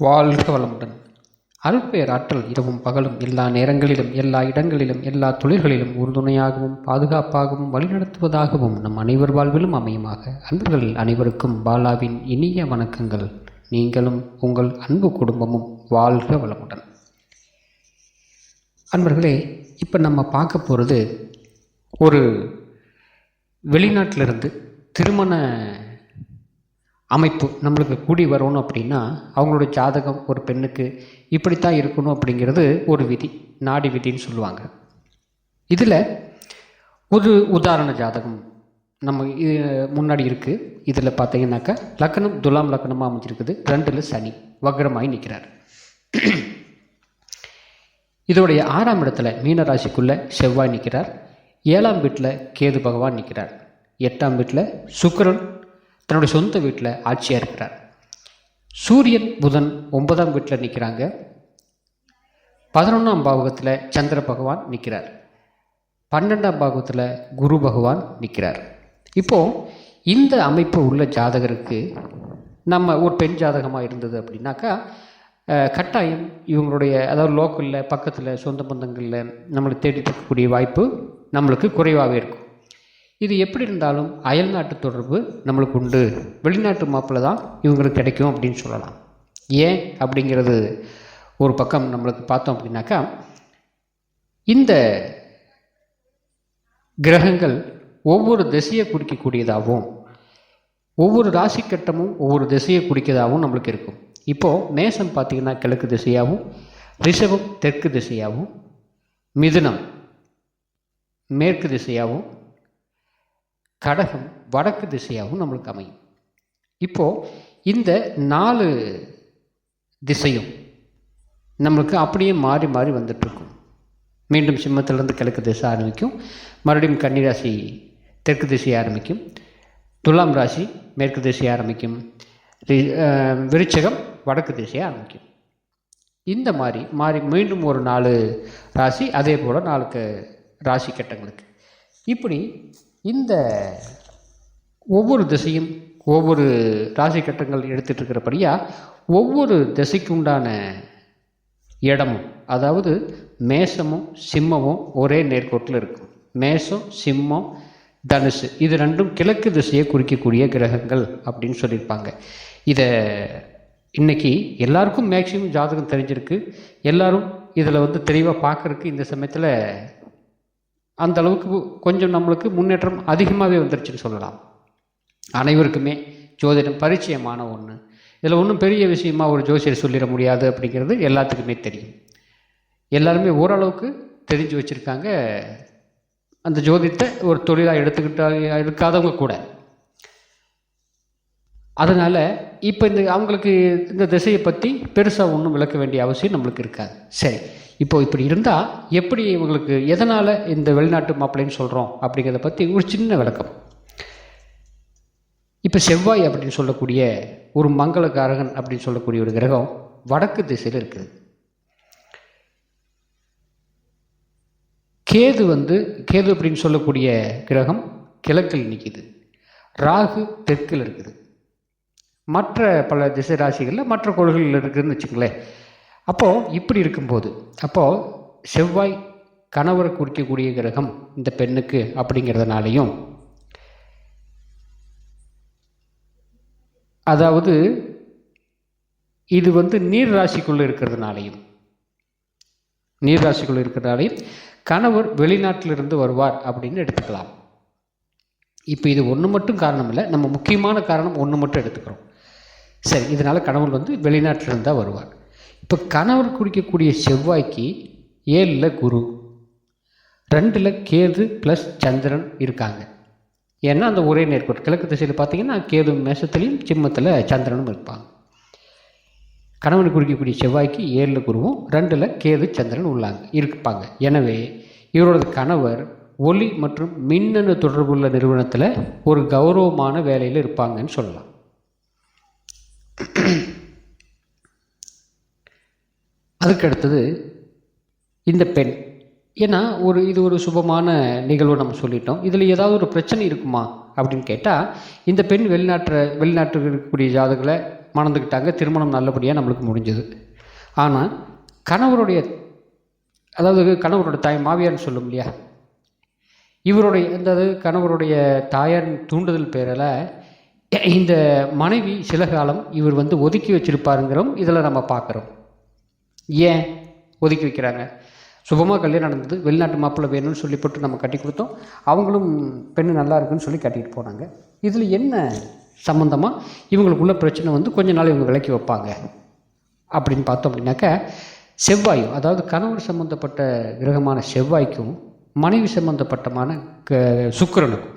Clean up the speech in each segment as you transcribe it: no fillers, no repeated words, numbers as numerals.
வாழ்க வளமுடன். அருட்பெயர் ஆற்றல் இரவும் பகலும் எல்லா நேரங்களிலும் எல்லா இடங்களிலும் எல்லா தொழில்களிலும் உறுதுணையாகவும் பாதுகாப்பாகவும் வழிநடத்துவதாகவும் நம் அனைவர் வாழ்விலும் அமையுமாக. அன்பர்கள் அனைவருக்கும் பாலாவின் இனிய வணக்கங்கள். நீங்களும் உங்கள் அன்பு குடும்பமும் வாழ்க வளமுடன். அன்பர்களே, இப்போ நம்ம பார்க்க போகிறது ஒரு வெளிநாட்டிலிருந்து திருமண அமைப்பு நம்மளுக்கு கூடி வரணும் அப்படின்னா அவங்களோட ஜாதகம் ஒரு பெண்ணுக்கு இப்படித்தான் இருக்கணும் அப்படிங்கிறது ஒரு விதி, நாடி விதின்னு சொல்லுவாங்க. இதில் ஒரு உதாரண ஜாதகம் நம்ம முன்னாடி இருக்குது. இதில் பார்த்தீங்கன்னாக்கா லக்னம் துலாம் லக்னமாக அமைஞ்சிருக்குது. 2ல் சனி வக்ரமாகி நிற்கிறார். இதோடைய 6ஆம் இடத்துல மீனராசிக்குள்ளே செவ்வாய் நிற்கிறார். 7ஆம் வீட்டில் கேது பகவான் நிற்கிறார். 8ஆம் வீட்டில் சுக்கிரன் தன்னுடைய சொந்த வீட்டில் ஆட்சியாக இருக்கிறார். சூரியன் புதன் 9ஆம் வீட்டில் நிற்கிறாங்க. 11ஆம் பாவகத்தில் சந்திர பகவான் நிற்கிறார். 12ஆம் பாவகத்தில் குரு பகவான் நிற்கிறார். இப்போது இந்த அமைப்பு உள்ள ஜாதகருக்கு நம்ம ஒரு பெண் ஜாதகமாக இருந்தது அப்படின்னாக்கா கட்டாயம் இவங்களுடைய அதாவது லோக்கலில் பக்கத்தில் சொந்த பந்தங்களில் நம்மளை தேடிட்டு இருக்கக்கூடிய வாய்ப்பு நம்மளுக்கு குறைவாகவே இருக்கும். இது எப்படி இருந்தாலும் அயல்நாட்டு தொடர்பு நம்மளுக்கு உண்டு. வெளிநாட்டு மாப்பிள்ளை தான் இவங்களுக்கு கிடைக்கும் அப்படின்னு சொல்லலாம். ஏன் அப்படிங்கிறது ஒரு பக்கம் நம்மளுக்கு பார்த்தோம் அப்படின்னாக்கா, இந்த கிரகங்கள் ஒவ்வொரு திசையை குறிக்கக்கூடியதாகவும் ஒவ்வொரு ராசி கட்டமும் ஒவ்வொரு திசையை குறிக்கிறதாகவும் நம்மளுக்கு இருக்கும். இப்போது மேசம் பார்த்திங்கன்னா கிழக்கு திசையாகவும், ரிஷபம் தெற்கு திசையாகவும், மிதுனம் மேற்கு திசையாகவும், கடகம் வடக்கு திசையாகவும் நம்மளுக்கு அமையும். இப்போது இந்த 4 திசையும் நம்மளுக்கு அப்படியே மாறி மாறி வந்துட்டுருக்கும். மீண்டும் சிம்மத்திலேருந்து கிழக்கு திசை ஆரம்பிக்கும், மறுபடியும் கன்னிராசி தெற்கு திசையை ஆரம்பிக்கும், துலாம் ராசி மேற்கு திசையை ஆரம்பிக்கும், விருச்சிகம் வடக்கு திசையை ஆரம்பிக்கும். இந்த மாதிரி மாறி மீண்டும் ஒரு 4 ராசி, அதே போல் 4 ராசி கட்டங்களுக்கு. இப்படி இந்த ஒவ்வொரு திசையும் ஒவ்வொரு ராசி கட்டங்கள் எடுத்துகிட்டு இருக்கிறபடியாக ஒவ்வொரு திசைக்கு உண்டான இடமும், அதாவது மேசமும் சிம்மமும் ஒரே நேர்கோட்டில் இருக்கும். மேசம் சிம்மம் தனுசு இது 2ம் கிழக்கு திசையை குறிக்கக்கூடிய கிரகங்கள் அப்படின்னு சொல்லியிருப்பாங்க. இதை இன்றைக்கி எல்லாருக்கும் மேக்சிமம் ஜாதகம் தெரிஞ்சிருக்கு. எல்லோரும் இதில் தெளிவாக பார்க்குறதுக்கு இந்த சமயத்தில் அந்த அளவுக்கு கொஞ்சம் நம்மளுக்கு முன்னேற்றம் அதிகமாகவே வந்துருச்சுன்னு சொல்லலாம். அனைவருக்குமே ஜோதிடம் பரிச்சயமான ஒன்று. இதில் ஒன்றும் பெரிய விஷயமாக ஒரு ஜோசியர் சொல்லிட முடியாது அப்படிங்கிறது எல்லாத்துக்குமே தெரியும். எல்லாருமே ஓரளவுக்கு தெரிஞ்சு வச்சுருக்காங்க. அந்த ஜோதிடத்தை ஒரு தொழிலாக எடுக்காதவங்க கூட. அதனால் இப்போ அவங்களுக்கு இந்த திசையை பற்றி பெருசாக ஒன்றும் விளக்க வேண்டிய அவசியம் நம்மளுக்கு இருக்காது. சரி, இப்படி இருந்தால் எப்படி இவங்களுக்கு எதனால் இந்த வெளிநாட்டு மாப்பிள்ளைன்னு சொல்கிறோம் அப்படிங்கிறத பற்றி ஒரு சின்ன விளக்கம். இப்போ செவ்வாய் அப்படின்னு சொல்லக்கூடிய ஒரு மங்களகாரகன் அப்படின்னு சொல்லக்கூடிய ஒரு கிரகம் வடக்கு திசையில் இருக்குது. கேது அப்படின்னு சொல்லக்கூடிய கிரகம் கிழக்கில் நிற்கிது. ராகு தெற்கில் இருக்குது. மற்ற பல திசை ராசிகளில் மற்ற கோள்களில் இருக்குதுன்னு வச்சுங்களேன். அப்போது இப்படி இருக்கும்போது செவ்வாய் கணவரை குறிக்கக்கூடிய கிரகம் இந்த பெண்ணுக்கு அப்படிங்கிறதுனாலையும், அதாவது இது நீர் ராசிக்குள்ளே இருக்கிறதுனாலையும் கணவர் வெளிநாட்டிலிருந்து வருவார் அப்படின்னு எடுத்துக்கலாம். இப்போ இது ஒன்று மட்டும் காரணம் இல்லை, நம்ம முக்கியமான காரணம் ஒன்று மட்டும் எடுத்துக்கிறோம். சரி, இதனால் கணவர் வெளிநாட்டிலிருந்து தான் வருவார். இப்போ கணவர் குறிக்கக்கூடிய செவ்வாய்க்கு 7ல் குரு, 2ல் கேது ப்ளஸ் சந்திரன் இருக்காங்க. ஏன்னா அந்த ஒரே நேர்கோட்டு கிழக்கு திசையில் பார்த்தீங்கன்னா கேது மேசத்துலேயும் சிம்மத்தில் சந்திரனும் இருப்பாங்க. கணவன் குறிக்கக்கூடிய செவ்வாய்க்கு 7ல் குருவும் 2ல் கேது சந்திரன் இருப்பாங்க. எனவே இவரோட கணவர் ஒளி மற்றும் மின்னணு தொடர்புள்ள நிறுவனத்தில் ஒரு கௌரவமான வேலையில் இருப்பாங்கன்னு சொல்லலாம். அதுக்கடுத்தது இந்த பெண். ஏன்னா இது ஒரு சுபமான நிகழ்வு நம்ம சொல்லிட்டோம். இதில் ஏதாவது ஒரு பிரச்சனை இருக்குமா அப்படின்னு கேட்டால், இந்த பெண் வெளிநாட்டில் இருக்கக்கூடிய ஜாதகங்களை மணந்துக்கிட்டாங்க, திருமணம் நல்லபடியாக நம்மளுக்கு முடிஞ்சது. ஆனால் கணவருடைய தாய் மாமியார்னு சொல்லும் இல்லையா, இவருடைய கணவருடைய தாயாரின் தூண்டுதல் பேரில் இந்த மனைவி சில காலம் இவர் ஒதுக்கி வச்சிருப்பாருங்கிறோம் இதில் நம்ம பார்க்குறோம். ஏன் ஒதுக்கி வைக்கிறாங்க? சுபமாக கல்யாணம் நடந்தது, வெளிநாட்டு மாப்பிள்ளை வேணும்னு சொல்லி போட்டு நம்ம கட்டி கொடுத்தோம், அவங்களும் பெண்ணு நல்லா இருக்குன்னு சொல்லி கட்டிட்டு போனாங்க. இதில் என்ன சம்மந்தமாக இவங்களுக்குள்ள பிரச்சனை கொஞ்ச நாள் இவங்க விலக்கி வைப்பாங்க அப்படின்னு பார்த்தோம் அப்படின்னாக்கா, செவ்வாயும் அதாவது கணவர் சம்பந்தப்பட்ட கிரகமான செவ்வாய்க்கும் மனைவி சம்பந்தப்பட்டமான சுக்கிரனுக்கும்,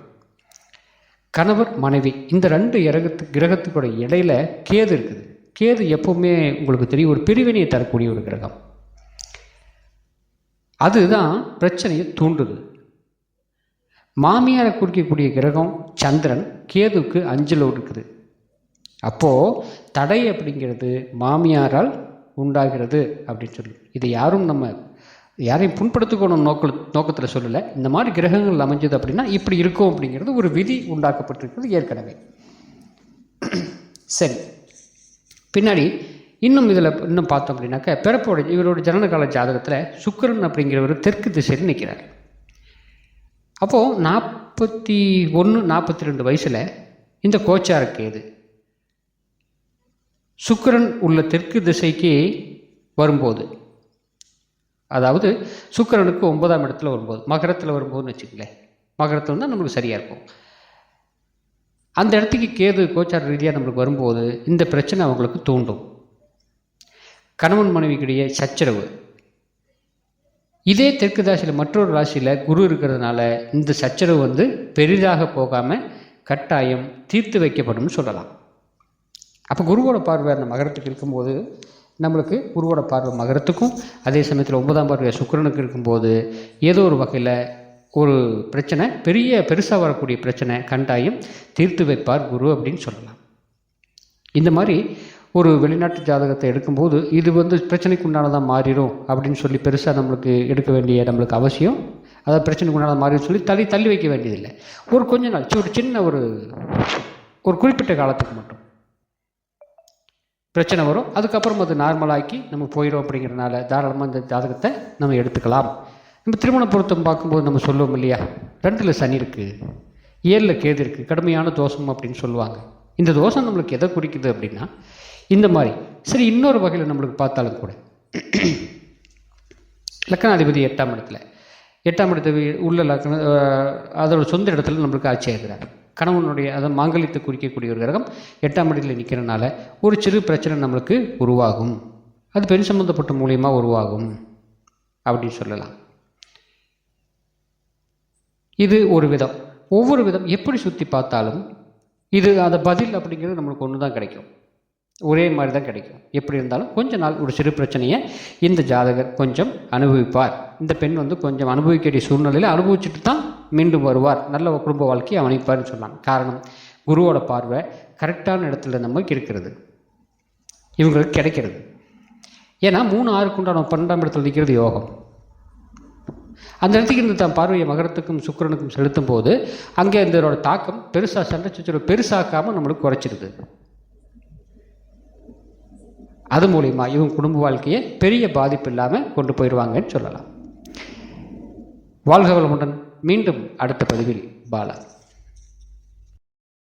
கணவர் மனைவி இந்த 2 கிரகத்துக்குடைய இடையில கேது இருக்குது. கேது எப்பவுமே உங்களுக்கு தெரியும் ஒரு பிரிவினையை தரக்கூடிய ஒரு கிரகம். அதுதான் பிரச்சனையை தூண்டுது. மாமியாரை குறிக்கக்கூடிய கிரகம் சந்திரன் கேதுவுக்கு 5ல் இருக்குது. அப்போது தடை அப்படிங்கிறது மாமியாரால் உண்டாகிறது அப்படின்னு சொல்லி, இது யாரையும் புண்படுத்திக்கணும் நோக்கத்தில் சொல்லலை. இந்த மாதிரி கிரகங்கள் அமைஞ்சது அப்படின்னா இப்படி இருக்கும் அப்படிங்கிறது ஒரு விதி உண்டாக்கப்பட்டிருக்கிறது ஏற்கனவே. சரி, பின்னாடி இன்னும் பார்த்தோம் அப்படின்னாக்கா, இவரோட ஜனனகால ஜாதகத்தில் சுக்கிரன் அப்படிங்கிறவர் தெற்கு திசையில் நிற்கிறார். அப்போது 41-42 வயசில் இந்த கோச்சார கேது சுக்கிரன் உள்ள தெற்கு திசைக்கு வரும்போது, அதாவது சுக்கிரனுக்கு 9ஆம் இடத்துல வரும்போது, மகரத்தில் வரும்போதுன்னு வச்சுக்கங்களேன், மகரத்தில் வந்தால் நம்மளுக்கு சரியாக இருக்கும். அந்த இடத்துக்கு கேது கோச்சார ரீதியாக நம்மளுக்கு வரும்போது இந்த பிரச்சனை அவங்களுக்கு தூண்டும். கணவன் மனைவிக்கிடையே சச்சரவு. இதே தெற்கு ராசியில் மற்றொரு ராசியில் குரு இருக்கிறதுனால இந்த சச்சரவு பெரிதாக போகாமல் கட்டாயம் தீர்த்து வைக்கப்படும் சொல்லலாம். அப்போ குருவோட பார்வை அந்த மகரத்துக்கு இருக்கும்போது நம்மளுக்கு குருவோட பார்வை மகரத்துக்கும், அதே சமயத்தில் 9ஆம் பார்வை சுக்கிரனுக்கு இருக்கும்போது ஏதோ ஒரு வகையில் ஒரு பிரச்சனை பெருசாக வரக்கூடிய பிரச்சனை கண்டாயம் தீர்த்து வைப்பார் குரு அப்படின்னு சொல்லலாம். இந்த மாதிரி ஒரு வெளிநாட்டு ஜாதகத்தை எடுக்கும்போது இது பிரச்சனைக்கு உண்டானதாக மாறிடும் அப்படின்னு சொல்லி பெருசாக நம்மளுக்கு எடுக்க வேண்டிய நம்மளுக்கு அவசியம், அதாவது பிரச்சனைக்கு உண்டானதாக மாறிடும் சொல்லி தள்ளி வைக்க வேண்டியதில்லை. ஒரு கொஞ்ச நாள் ஒரு சின்ன ஒரு குறிப்பிட்ட காலத்துக்கு மட்டும் பிரச்சனை வரும், அதுக்கப்புறம் அது நார்மலாக்கி நம்ம போயிடும். அப்படிங்கிறனால தாராளமாக இந்த ஜாதகத்தை நம்ம எடுத்துக்கலாம். நம்ம திருமண பொருத்தம் பார்க்கும்போது நம்ம சொல்லுவோம் இல்லையா, 2ல் சனி இருக்குது, 7ல் கேது இருக்குது, கடுமையான தோஷம் அப்படின்னு சொல்லுவாங்க. இந்த தோஷம் நம்மளுக்கு எதை குறிக்குது அப்படின்னா இந்த மாதிரி. சரி, இன்னொரு வகையில் நம்மளுக்கு பார்த்தாலும் கூட லக்னாதிபதி 8ஆம் இடத்துல, 8ஆம் இடத்துல உள்ள அதோட சொந்த இடத்துல நம்மளுக்கு ஆட்சி ஆகிறார். கணவனுடைய மாங்கல்யத்தை குறிக்கக்கூடிய ஒரு கிரகம் 8ஆம் இடத்தில் நிற்கிறனால ஒரு சிறு பிரச்சனை நம்மளுக்கு உருவாகும். அது பெண் சம்பந்தப்பட்ட மூலியமாக உருவாகும் அப்படின்னு சொல்லலாம். இது ஒரு விதம். ஒவ்வொரு விதம் எப்படி சுற்றி பார்த்தாலும் இது அந்த பதில் அப்படிங்கிறது நம்மளுக்கு ஒன்று தான் கிடைக்கும், ஒரே மாதிரி தான் கிடைக்கும். எப்படி இருந்தாலும் கொஞ்ச நாள் ஒரு சிறு பிரச்சனையை இந்த ஜாதகர் கொஞ்சம் அனுபவிப்பார். இந்த பெண் கொஞ்சம் அனுபவிக்க வேண்டிய சூழ்நிலையில் அனுபவிச்சுட்டு தான் மீண்டும் வருவார், நல்ல குடும்ப வாழ்க்கையை அமைப்பார்னு சொல்லலாம். காரணம், குருவோட பார்வை கரெக்டான இடத்துல நமக்கு இருக்கிறது, இவங்களுக்கு கிடைக்கிறது. ஏன்னா 3-6க்கு உண்டான 12ஆம் இடத்துல நிற்கிறது யோகம். அந்த இடத்துக்கு இருந்து தான் பார்வையை மகரத்துக்கும் சுக்கிரனுக்கும் செலுத்தும் போது அங்கே இதோட தாக்கம் பெருசாக சண்டை சச்சரவு பெருசாக்காமல் நம்மளுக்கு குறைச்சிருது. அது மூலிமா இவங்க குடும்ப வாழ்க்கையை பெரிய பாதிப்பு இல்லாமல் கொண்டு போயிடுவாங்கன்னு சொல்லலாம். வாழ்க வளமுடன். மீண்டும் அடுத்த பதிவில் பாலா.